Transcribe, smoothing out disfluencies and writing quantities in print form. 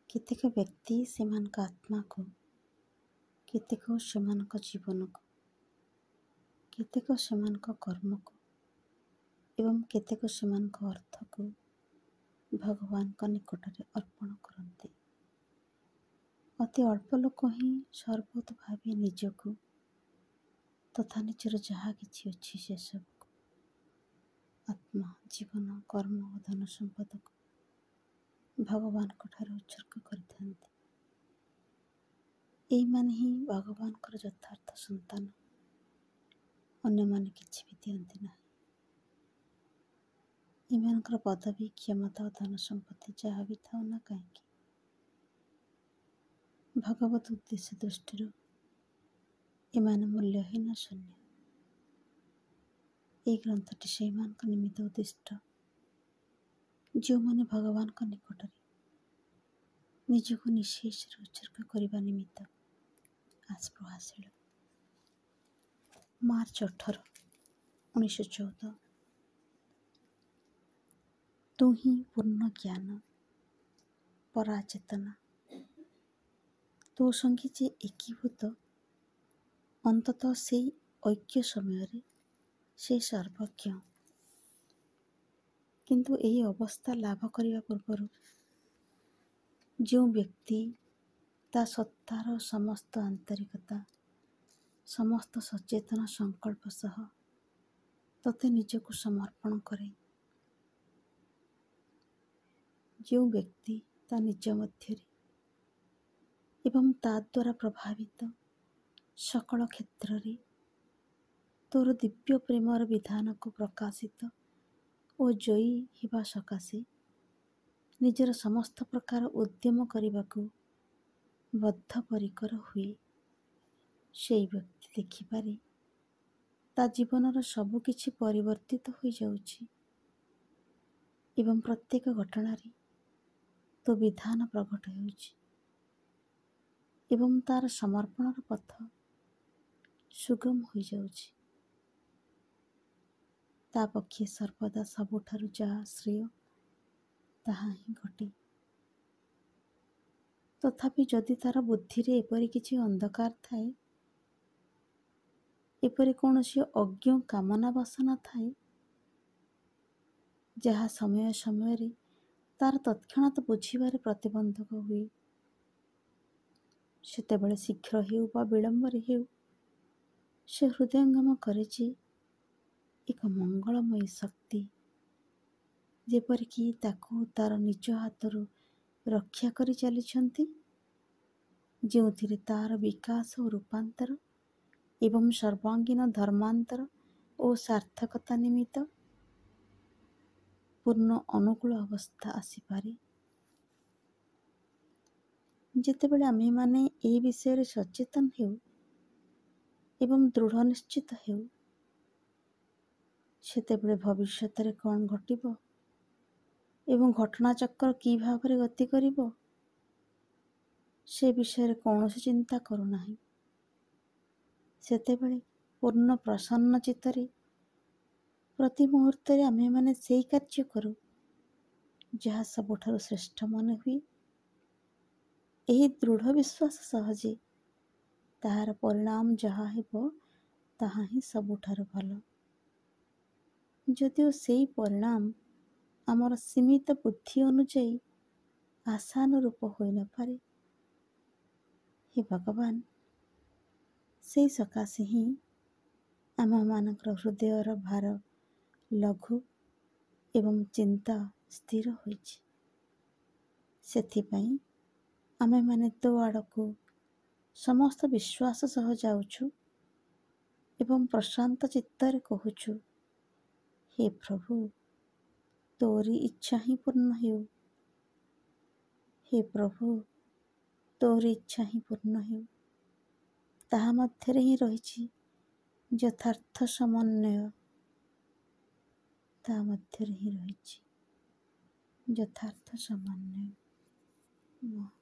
କେତେକ ବ୍ୟକ୍ତି ସେମାନଙ୍କ ଆତ୍ମାକୁ, କେତେକ ସେମାନଙ୍କ ଜୀବନକୁ, କେତେକ ସେମାନଙ୍କ କର୍ମକୁ ଏବଂ କେତେକ ସେମାନଙ୍କ ଅର୍ଥକୁ ଭଗବାନଙ୍କ ନିକଟରେ ଅର୍ପଣ କରନ୍ତି। ଅତି ଅଳ୍ପ ଲୋକ ହିଁ ସର୍ବତ ଭାବେ ନିଜକୁ ତଥା ନିଜର ଯାହା କିଛି ଅଛି ସେସବୁକୁ, ଆତ୍ମା, ଜୀବନ, କର୍ମ ଓ ଧନ ସମ୍ପଦକୁ ଭଗବାନଙ୍କ ଠାରୁ ଉତ୍ସର୍ଗ କରିଥାନ୍ତି। ଏଇମାନେ ହିଁ ଭଗବାନଙ୍କର ଯଥାର୍ଥ ସନ୍ତାନ। ଅନ୍ୟମାନେ କିଛି ବି ଦିଅନ୍ତି ନାହିଁ। ଏମାନଙ୍କର ପଦବୀ, କ୍ଷମତା ଓ ଧନ ସମ୍ପତ୍ତି ଯାହା ବି ଥାଉ ନା କାହିଁକି, ଭଗବତ ଉଦ୍ଦେଶ୍ୟ ଦୃଷ୍ଟିରୁ ଏମାନେ ମୂଲ୍ୟହୀନ, ଶୂନ୍ୟ। ଏହି ଗ୍ରନ୍ଥଟି ସେଇମାନଙ୍କ ନିମିତ୍ତ ଉଦ୍ଦିଷ୍ଟ ଯେଉଁମାନେ ଭଗବାନଙ୍କ ନିକଟରେ ନିଜକୁ ନିଃଶେଷରେ ଉତ୍ସର୍ଗ କରିବା ନିମିତ୍ତ ଆସ୍ପୃହାଶୀଳ। ମାର୍ଚ୍ଚ 18, 1914। ତୁ ହିଁ ପୂର୍ଣ୍ଣ ଜ୍ଞାନ, ପରାଚେତନା। ତୋ ସଙ୍ଗେ ଯେ ଏକୀଭୂତ, ଅନ୍ତତଃ ସେଇ ଐକ୍ୟ ସମୟରେ ସେ ସର୍ବଜ୍ଞ। କିନ୍ତୁ ଏହି ଅବସ୍ଥା ଲାଭ କରିବା ପୂର୍ବରୁ ଯେଉଁ ବ୍ୟକ୍ତି ତା ସତ୍ତାର ସମସ୍ତ ଆନ୍ତରିକତା, ସମସ୍ତ ସଚେତନ ସଂକଳ୍ପ ସହ ତତେ ନିଜକୁ ସମର୍ପଣ କରେ, ଯେଉଁ ବ୍ୟକ୍ତି ତା ନିଜ ମଧ୍ୟରେ ଏବଂ ତା ଦ୍ୱାରା ପ୍ରଭାବିତ ସକଳ କ୍ଷେତ୍ରରେ ତୋର ଦିବ୍ୟ ପ୍ରେମର ବିଧାନକୁ ପ୍ରକାଶିତ ଓ ଜୟୀ ହେବା ସକାଶେ ନିଜର ସମସ୍ତ ପ୍ରକାର ଉଦ୍ୟମ କରିବାକୁ ବଦ୍ଧପରିକର ହୁଏ, ସେହି ବ୍ୟକ୍ତି ଦେଖିପାରେ ତା ଜୀବନର ସବୁ କିଛି ପରିବର୍ତ୍ତିତ ହୋଇଯାଉଛି ଏବଂ ପ୍ରତ୍ୟେକ ଘଟଣାରେ ତୋ ବିଧାନ ପ୍ରକଟ ହେଉଛି ଏବଂ ତାର ସମର୍ପଣର ପଥ ସୁଗମ ହୋଇଯାଉଛି। ତା ପକ୍ଷେ ସର୍ବଦା ସବୁଠାରୁ ଯାହା ଶ୍ରେୟ ତାହା ହିଁ ଘଟେ। ତଥାପି ଯଦି ତାର ବୁଦ୍ଧିରେ ଏପରି କିଛି ଅନ୍ଧକାର ଥାଏ, ଏପରି କୌଣସି ଅଜ୍ଞ କାମନା ବାସନା ଥାଏ, ଯାହା ସମୟ ସମୟରେ ତାର ତତ୍କ୍ଷଣାତ୍ ବୁଝିବାରେ ପ୍ରତିବନ୍ଧକ ହୁଏ, ସେତେବେଳେ ଶୀଘ୍ର ହେଉ ବା ବିଳମ୍ବରେ ହେଉ ସେ ହୃଦୟଙ୍ଗମ କରେ ଯେ ଏକ ମଙ୍ଗଳମୟୀ ଶକ୍ତି ଯେପରିକି ତାକୁ ତାର ନିଜ ହାତରୁ ରକ୍ଷା କରି ଚାଲିଛନ୍ତି, ଯେଉଁଥିରେ ତାର ବିକାଶ ଓ ରୂପାନ୍ତର ଏବଂ ସର୍ବାଙ୍ଗୀନ ଧର୍ମାନ୍ତର ଓ ସାର୍ଥକତା ନିମିତ୍ତ ପୂର୍ଣ୍ଣ ଅନୁକୂଳ ଅବସ୍ଥା ଆସିପାରେ। ଯେତେବେଳେ ଆମ୍ଭେମାନେ ଏହି ବିଷୟରେ ସଚେତନ ହେଉ ଏବଂ ଦୃଢ଼ ନିଶ୍ଚିତ ହେଉ, ସେତେବେଳେ ଭବିଷ୍ୟତରେ କ'ଣ ଘଟିବ ଏବଂ ଘଟଣାଚକ୍ର କି ଭାବରେ ଗତି କରିବ, ସେ ବିଷୟରେ କୌଣସି ଚିନ୍ତା କରୁନାହିଁ। ସେତେବେଳେ ପୂର୍ଣ୍ଣ ପ୍ରସନ୍ନ ଚିତ୍ତରେ ପ୍ରତି ମୁହୂର୍ତ୍ତରେ ଆମ୍ଭେମାନେ ସେହି କାର୍ଯ୍ୟ କରୁ ଯାହା ସବୁଠାରୁ ଶ୍ରେଷ୍ଠ ମନେ ହୁଏ, ଏହି ଦୃଢ଼ ବିଶ୍ୱାସ ସହ ଯେ ତାହାର ପରିଣାମ ଯାହା ହେବ ତାହା ହିଁ ସବୁଠାରୁ ଭଲ, ଯଦିଓ ସେହି ପରିଣାମ ଆମର ସୀମିତ ବୁଦ୍ଧି ଅନୁଯାୟୀ ଆଶାନୁରୂପ ହୋଇନପାରେ। ହେ ଭଗବାନ, ସେହି ସକାଶେ ହିଁ ଆମମାନଙ୍କର ହୃଦୟର ଭାର ଲଘୁ ଏବଂ ଚିନ୍ତା ସ୍ଥିର ହୋଇଛି। ସେଥିପାଇଁ ଆମେମାନେ ତୋ ଆଡ଼କୁ ସମସ୍ତ ବିଶ୍ୱାସ ସହ ଯାଉଛୁ ଏବଂ ପ୍ରଶାନ୍ତ ଚିତ୍ତରେ କହୁଛୁ, ହେ ପ୍ରଭୁ, ତୋରି ଇଚ୍ଛା ହିଁ ପୂର୍ଣ୍ଣ ହେଉ। ହେ ପ୍ରଭୁ, ତୋରି ଇଚ୍ଛା ହିଁ ପୂର୍ଣ୍ଣ ହେଉ। ତାହା ମଧ୍ୟରେ ହିଁ ରହିଛି ଯଥାର୍ଥ ସମନ୍ୱୟ। ତା ମଧ୍ୟରେ ହିଁ ରହିଛି ଯଥାର୍ଥ ସମନ୍ୱୟ।